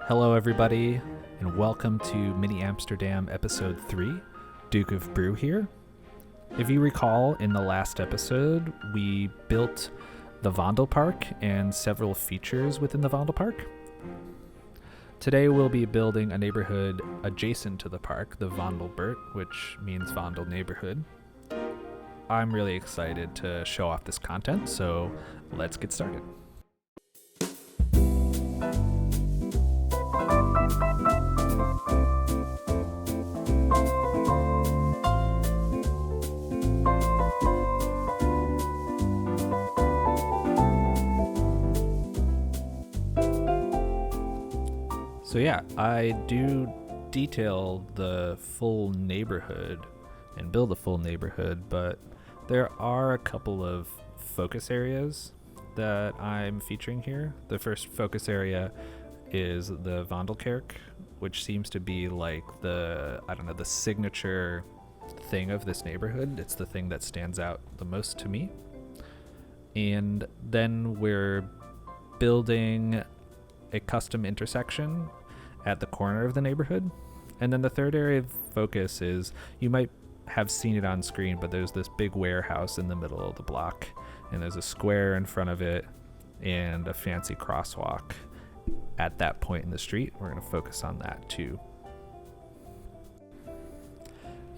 Hello everybody, and welcome to Mini Amsterdam episode 3, Duke of Brew here. If you recall, in the last episode, we built the Vondelpark and several features within the Vondelpark. Today we'll be building a neighborhood adjacent to the park, the Vondelbuurt, which means Vondel neighborhood. I'm really excited to show off this content, so let's get started. So yeah, I do detail the full neighborhood and build a full neighborhood, but there are a couple of focus areas that I'm featuring here. The first focus area is the Vondelkerk, which seems to be like the signature thing of this neighborhood. It's the thing that stands out the most to me. And then we're building a custom intersection at the corner of the neighborhood. And then the third area of focus is, you might have seen it on screen, but there's this big warehouse in the middle of the block, and there's a square in front of it and a fancy crosswalk at that point in the street. We're going to focus on that too.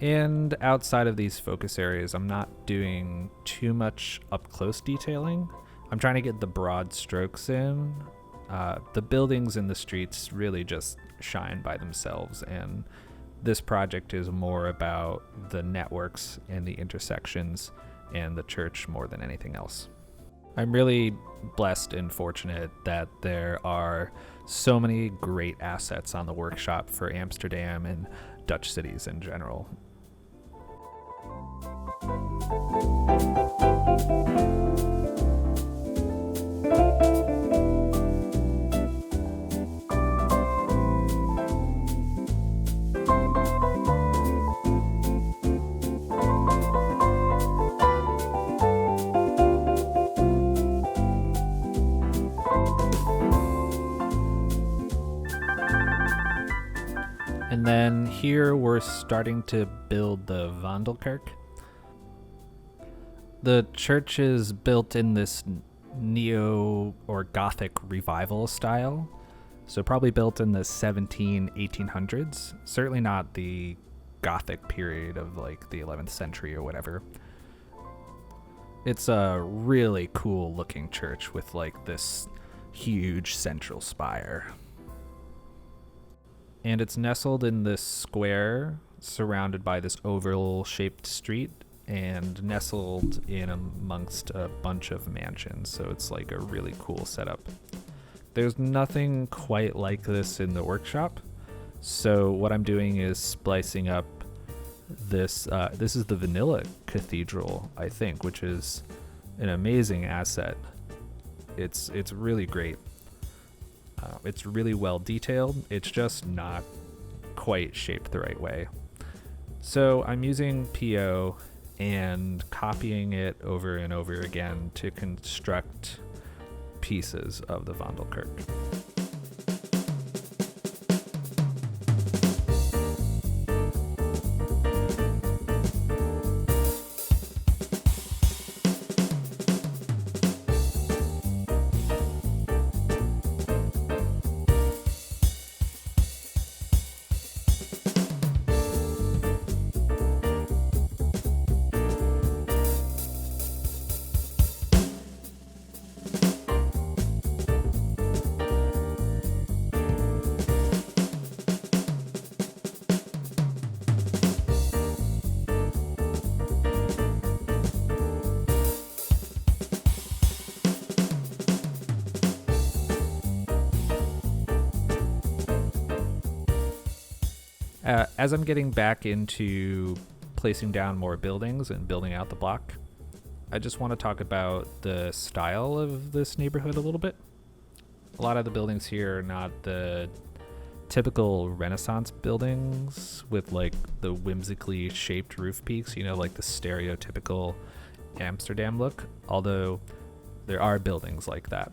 And outside of these focus areas, I'm not doing too much up close detailing. I'm trying to get the broad strokes in. The buildings in the streets really just shine by themselves, and this project is more about the networks and the intersections and the church more than anything else. I'm really blessed and fortunate that there are so many great assets on the workshop for Amsterdam and Dutch cities in general. And then here we're starting to build the Vondelkerk. The church is built in this neo or Gothic revival style, so probably built in the 1800s, certainly not the Gothic period of like the 11th century or whatever. It's a really cool looking church with like this huge central spire. And it's nestled in this square surrounded by this oval-shaped street and nestled in amongst a bunch of mansions, so it's like a really cool setup. There's nothing quite like this in the workshop, so what I'm doing is splicing up this. This is the Vanilla Cathedral, I think, which is an amazing asset. It's really great. It's really well detailed. It's just not quite shaped the right way. So I'm using PO and copying it over and over again to construct pieces of the Vondelkerk. As I'm getting back into placing down more buildings and building out the block, I just want to talk about the style of this neighborhood a little bit. A lot of the buildings here are not the typical Renaissance buildings with like the whimsically shaped roof peaks, like the stereotypical Amsterdam look, although there are buildings like that.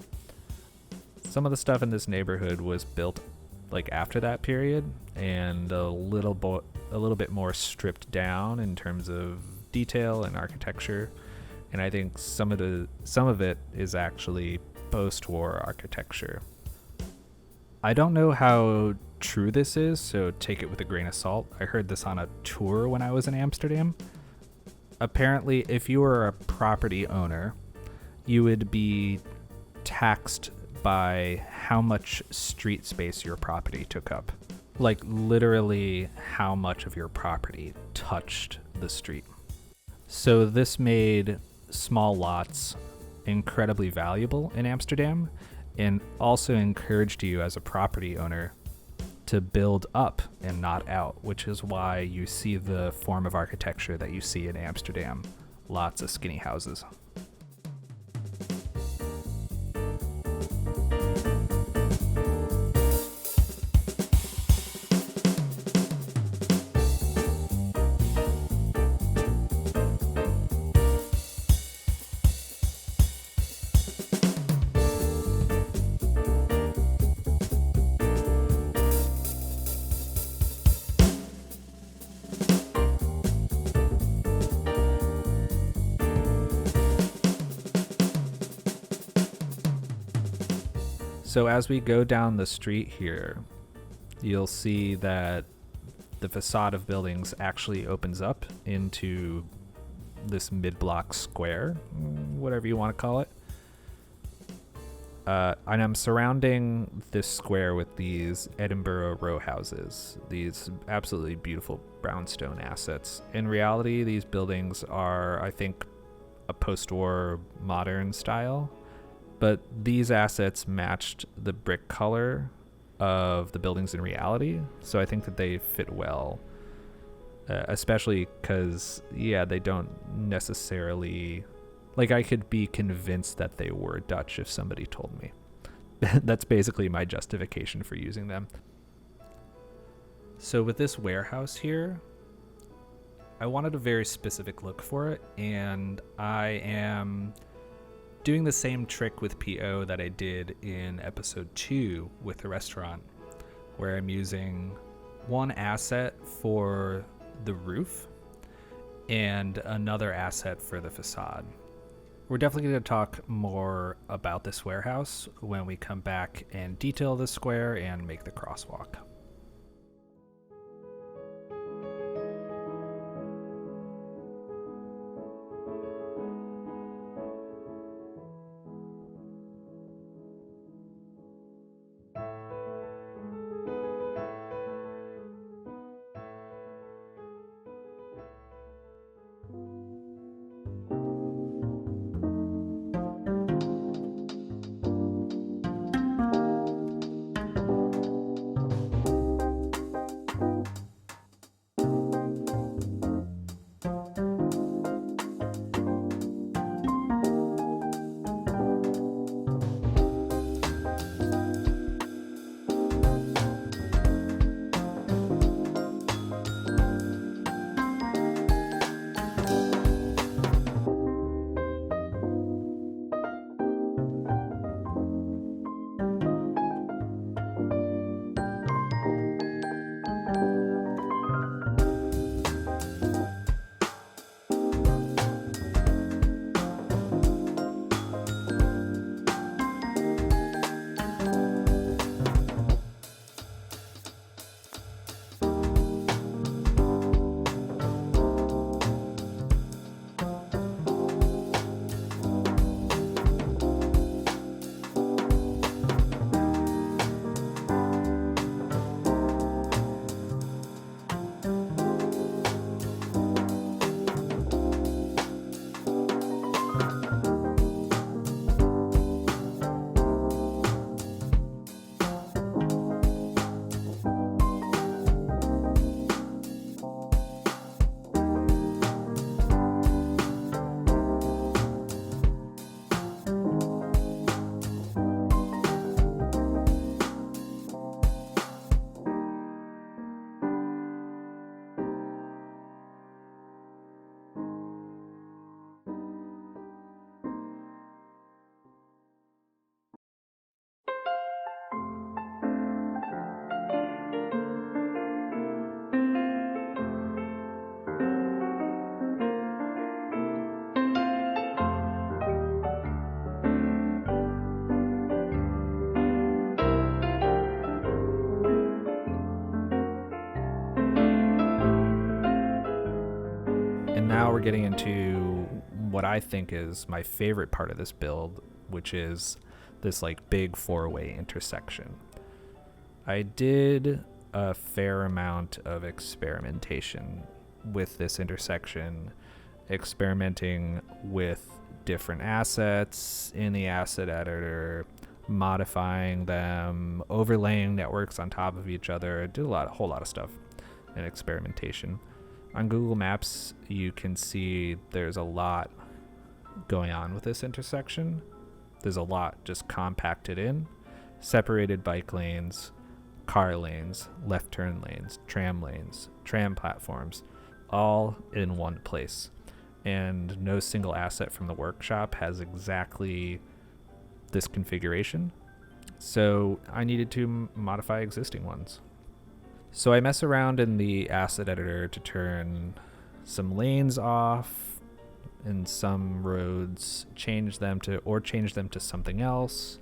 Some of the stuff in this neighborhood was built like after that period and a little bit more stripped down in terms of detail and architecture, and I think some of it is actually post-war architecture. I don't know how true this is, so take it with a grain of salt. I heard this on a tour when I was in Amsterdam. Apparently, if you were a property owner, you would be taxed by how much street space your property took up. Like literally how much of your property touched the street. So this made small lots incredibly valuable in Amsterdam, and also encouraged you as a property owner to build up and not out, which is why you see the form of architecture that you see in Amsterdam. Lots of skinny houses. So as we go down the street here, you'll see that the facade of buildings actually opens up into this mid-block square, whatever you want to call it. And I'm surrounding this square with these Edinburgh row houses, these absolutely beautiful brownstone assets. In reality, these buildings are, I think, a post-war modern style. But these assets matched the brick color of the buildings in reality, so I think that they fit well, especially because, they don't necessarily... Like, I could be convinced that they were Dutch if somebody told me. That's basically my justification for using them. So with this warehouse here, I wanted a very specific look for it, and I am doing the same trick with PO that I did in episode 2 with the restaurant, where I'm using one asset for the roof and another asset for the facade. We're definitely going to talk more about this warehouse when we come back and detail the square and make the crosswalk. getting into what I think is my favorite part of this build, which is this like big 4-way intersection. I did a fair amount of experimentation with this intersection, experimenting with different assets in the asset editor, modifying them, overlaying networks on top of each other. I did a whole lot of stuff in experimentation. On Google Maps, you can see there's a lot going on with this intersection. There's a lot just compacted in, separated bike lanes, car lanes, left turn lanes, tram platforms, all in one place. And no single asset from the workshop has exactly this configuration. So I needed to modify existing ones. So I mess around in the asset editor to turn some lanes off in some roads, change them to something else.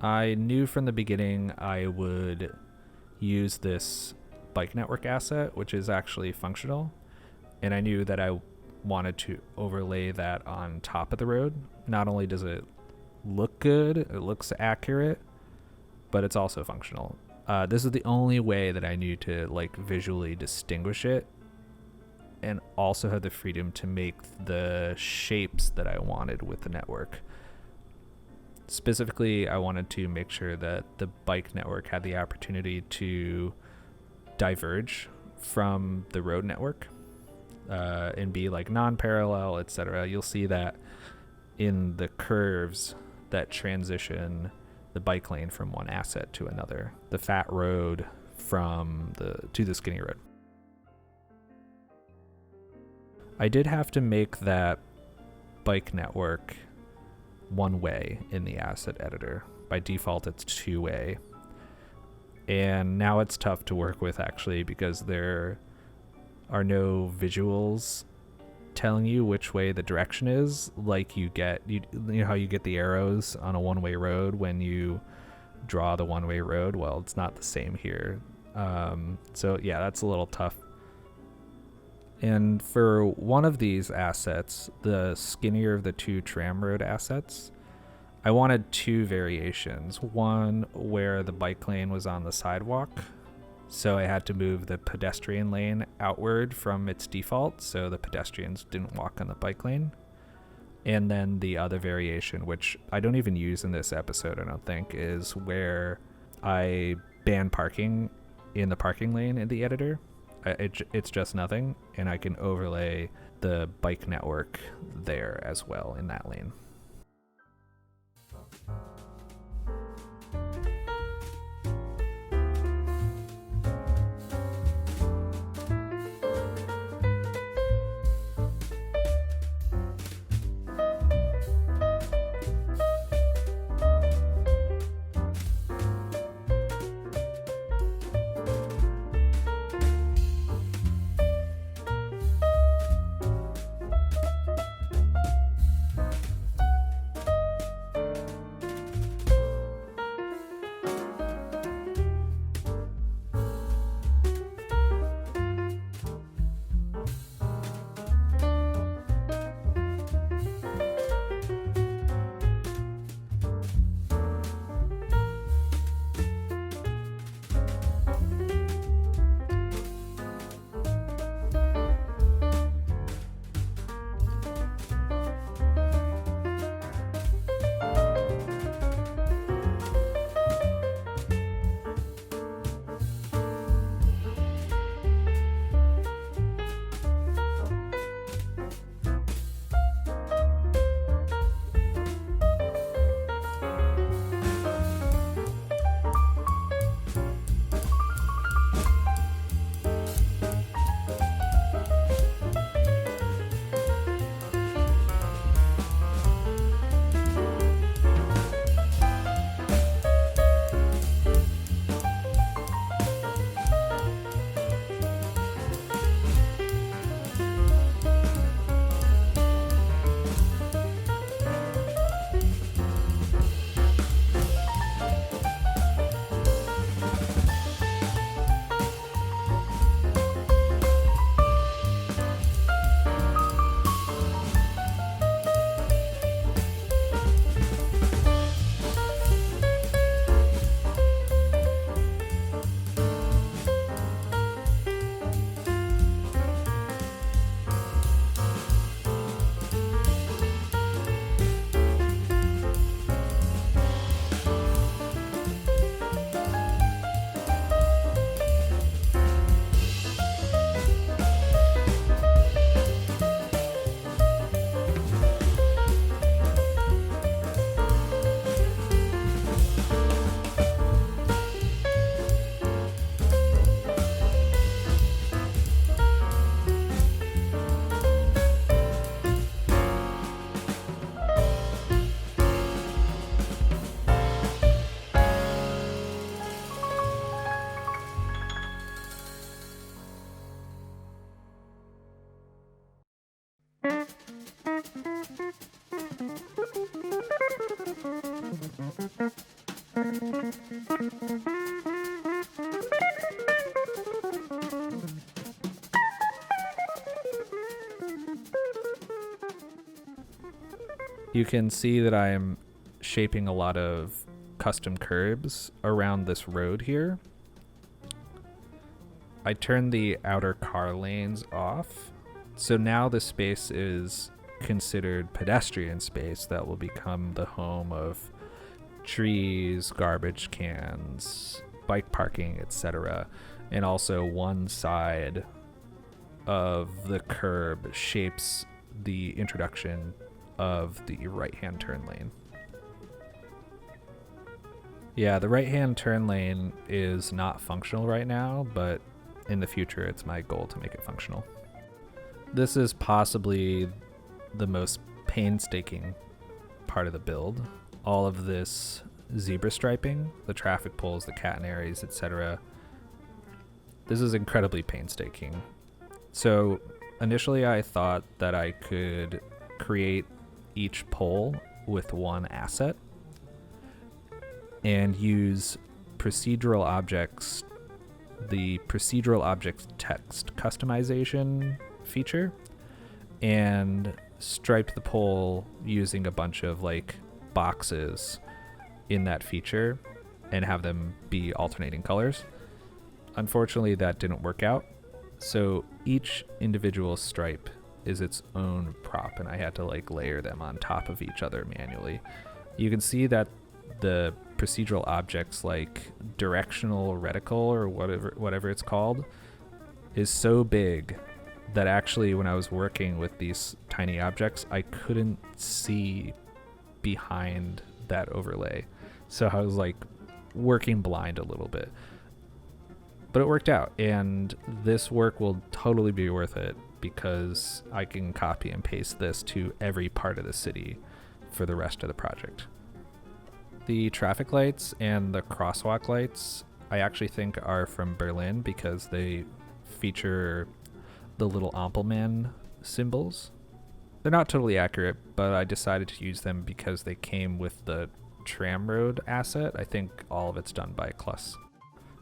I knew from the beginning I would use this bike network asset, which is actually functional, and I knew that I wanted to overlay that on top of the road. Not only does it look good, it looks accurate, but it's also functional. This is the only way that I knew to like visually distinguish it and also have the freedom to make the shapes that I wanted with the network. Specifically, I wanted to make sure that the bike network had the opportunity to diverge from the road network and be like non-parallel, etc. You'll see that in the curves that transition the bike lane from one asset to another, the fat road to the skinny road. I did have to make that bike network one way in the asset editor. By default, it's 2-way. And now it's tough to work with actually because there are no visuals telling you which way the direction is, like you know how you get the arrows on a one-way road when you draw the one-way road. Well, it's not the same here. So yeah, that's a little tough. And for one of these assets, the skinnier of the two tram road assets, I wanted two variations. One where the bike lane was on the sidewalk, so I had to move the pedestrian lane outward from its default so the pedestrians didn't walk on the bike lane. And then the other variation, which I don't even use in this episode, I don't think, is where I ban parking in the parking lane in the editor. It's just nothing, and I can overlay the bike network there as well in that lane. You can see that I'm shaping a lot of custom curbs around this road here. I turned the outer car lanes off, so now the space is considered pedestrian space that will become the home of trees, garbage cans, bike parking, etc. And also one side of the curb shapes the introduction of the right-hand turn lane. Yeah, the right-hand turn lane is not functional right now, but in the future it's my goal to make it functional. This is possibly the most painstaking part of the build. All of this zebra striping, the traffic poles, the catenaries, etc. This is incredibly painstaking. So initially I thought that I could create each pole with one asset and use procedural objects, the procedural objects text customization feature, and stripe the pole using a bunch of like boxes in that feature and have them be alternating colors. Unfortunately, that didn't work out. So each individual stripe is its own prop, and I had to like layer them on top of each other manually. You can see that the procedural objects like directional reticle or whatever it's called is so big that actually when I was working with these tiny objects, I couldn't see behind that overlay. So I was like working blind a little bit. But it worked out, and this work will totally be worth it because I can copy and paste this to every part of the city for the rest of the project. The traffic lights and the crosswalk lights I actually think are from Berlin because they feature the little Ampelmann symbols. They're not totally accurate, but I decided to use them because they came with the tramroad asset. I think all of it's done by Kluss.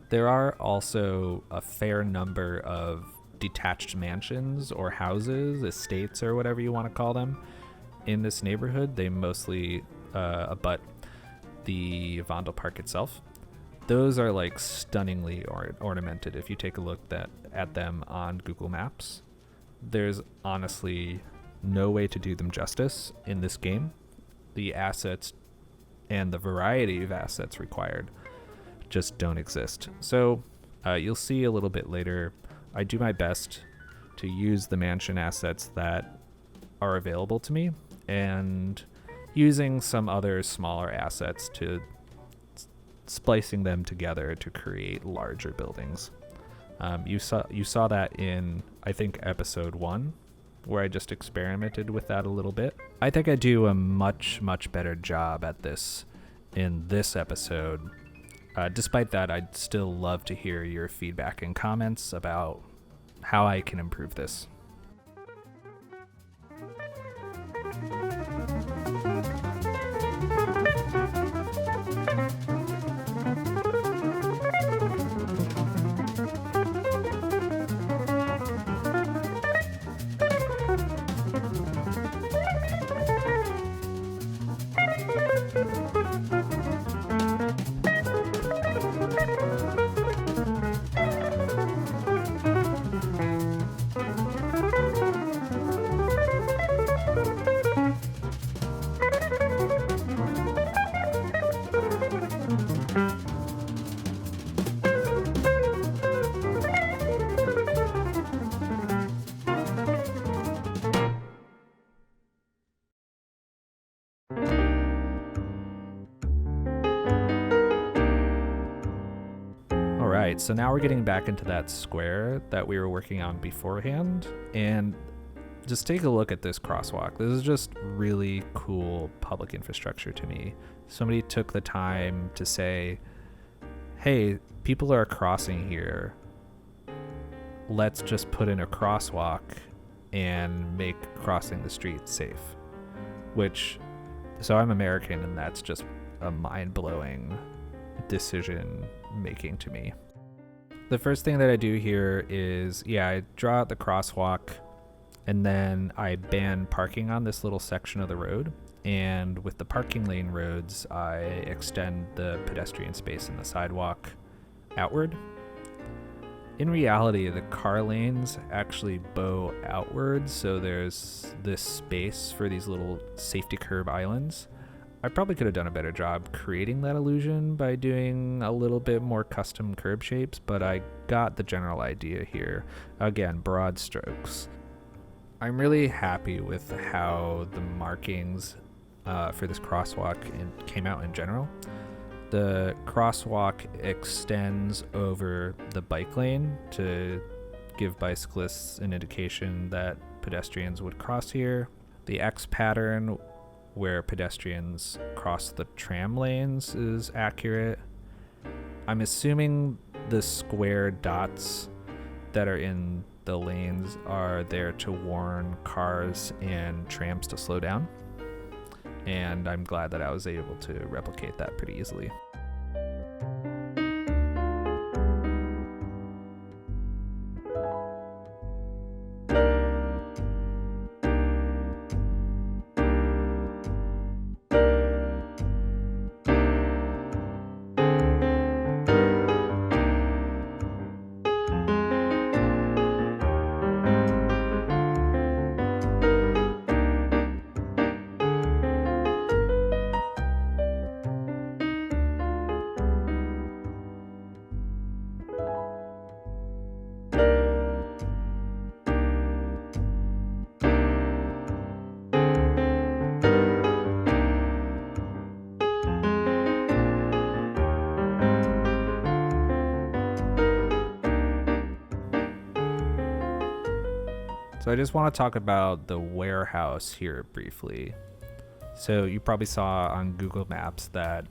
There are also a fair number of detached mansions or houses, estates, or whatever you want to call them, in this neighborhood. They mostly abut the Vondelpark itself. Those are like stunningly ornamented. If you take a look at them on Google Maps, there's honestly no way to do them justice in this game. The assets and the variety of assets required just don't exist. So you'll see a little bit later, I do my best to use the mansion assets that are available to me and using some other smaller assets to splicing them together to create larger buildings. You saw that in, I think, episode 1, where I just experimented with that a little bit. I think I do a much better job at this in this episode. Despite that, I'd still love to hear your feedback and comments about how I can improve this. So now we're getting back into that square that we were working on beforehand, and just take a look at this crosswalk. This is just really cool public infrastructure to me. Somebody took the time to say, hey, people are crossing here. Let's just put in a crosswalk and make crossing the street safe. So I'm American, and that's just a mind-blowing decision making to me. The first thing that I do here is, I draw out the crosswalk, and then I ban parking on this little section of the road. And with the parking lane roads, I extend the pedestrian space in the sidewalk outward. In reality, the car lanes actually bow outwards, so there's this space for these little safety curb islands. I probably could have done a better job creating that illusion by doing a little bit more custom curb shapes, but I got the general idea here. Again, broad strokes. I'm really happy with how the markings for this crosswalk came out in general. The crosswalk extends over the bike lane to give bicyclists an indication that pedestrians would cross here. The X pattern, where pedestrians cross the tram lanes, is accurate. I'm assuming the square dots that are in the lanes are there to warn cars and trams to slow down. And I'm glad that I was able to replicate that pretty easily. So I just want to talk about the warehouse here briefly. So you probably saw on Google Maps that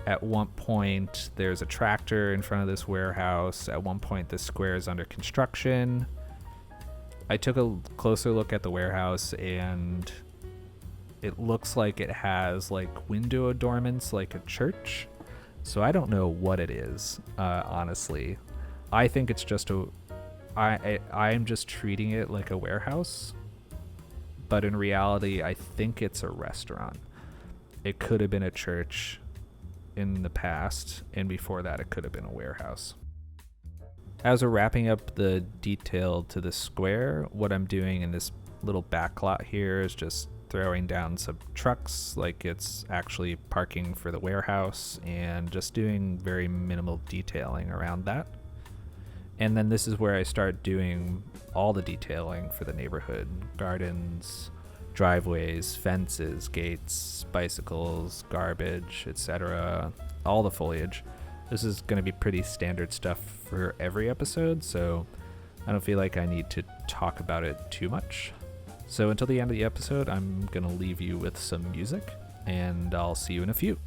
at one point there's a tractor in front of this warehouse. At one point the square is under construction. I took a closer look at the warehouse and it looks like it has like window adornments like a church. So I don't know what it is, honestly. I think it's just I'm just treating it like a warehouse, but in reality, I think it's a restaurant. It could have been a church in the past, and before that, it could have been a warehouse. As we're wrapping up the detail to the square, what I'm doing in this little back lot here is just throwing down some trucks like it's actually parking for the warehouse, and just doing very minimal detailing around that. And then this is where I start doing all the detailing for the neighborhood: gardens, driveways, fences, gates, bicycles, garbage, etc. All the foliage. This is going to be pretty standard stuff for every episode, so I don't feel like I need to talk about it too much. So until the end of the episode, I'm going to leave you with some music, and I'll see you in a few.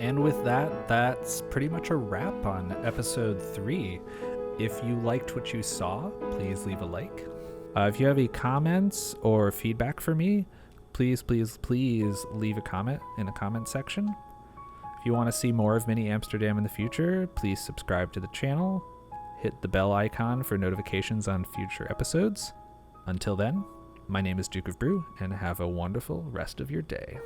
And with that, that's pretty much a wrap on episode 3. If you liked what you saw, please leave a like. If you have any comments or feedback for me, please leave a comment in the comment section. If you want to see more of Mini Amsterdam in the future, please subscribe to the channel. Hit the bell icon for notifications on future episodes. Until then, my name is Duke of Brew, and have a wonderful rest of your day.